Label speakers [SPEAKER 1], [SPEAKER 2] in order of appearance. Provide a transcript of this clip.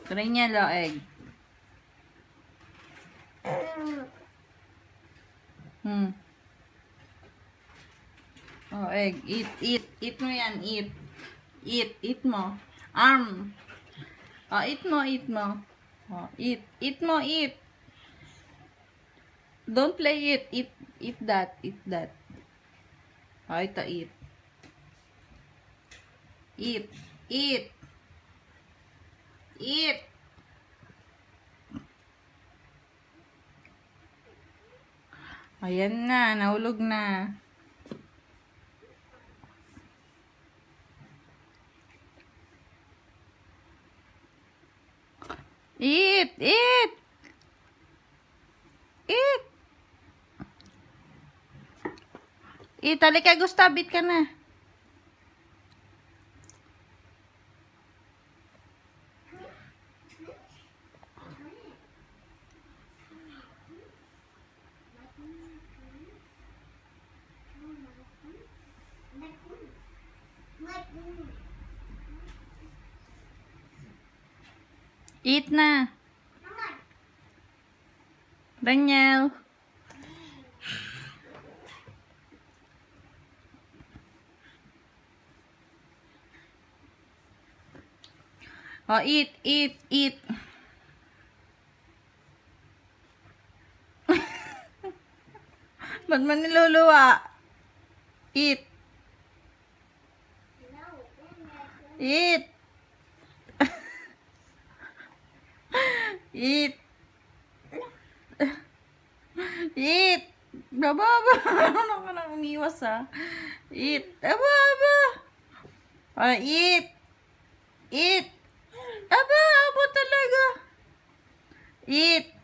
[SPEAKER 1] Try niya lo, egg. Oh, egg. Eat, eat. Eat mo yan, eat. Eat, eat mo. Arm. Oh, eat mo, eat mo. Oh, eat. Eat mo, eat. Don't play it. Eat, eat that, eat that. Oh, ito, eat. Eat, eat. Eat. Ayan na, nahulog na. Eat, eat. Eat. Eat, halika Gustav, eat ka na. Eat na. Daniel. Oh, eat, eat, eat. Ba't man niluluwa? Eat. Eat. Eat. Eat. Baba. Ano ka nang umiwas ha? Eat. Aba. Eat. Eat. Aba talaga. Eat.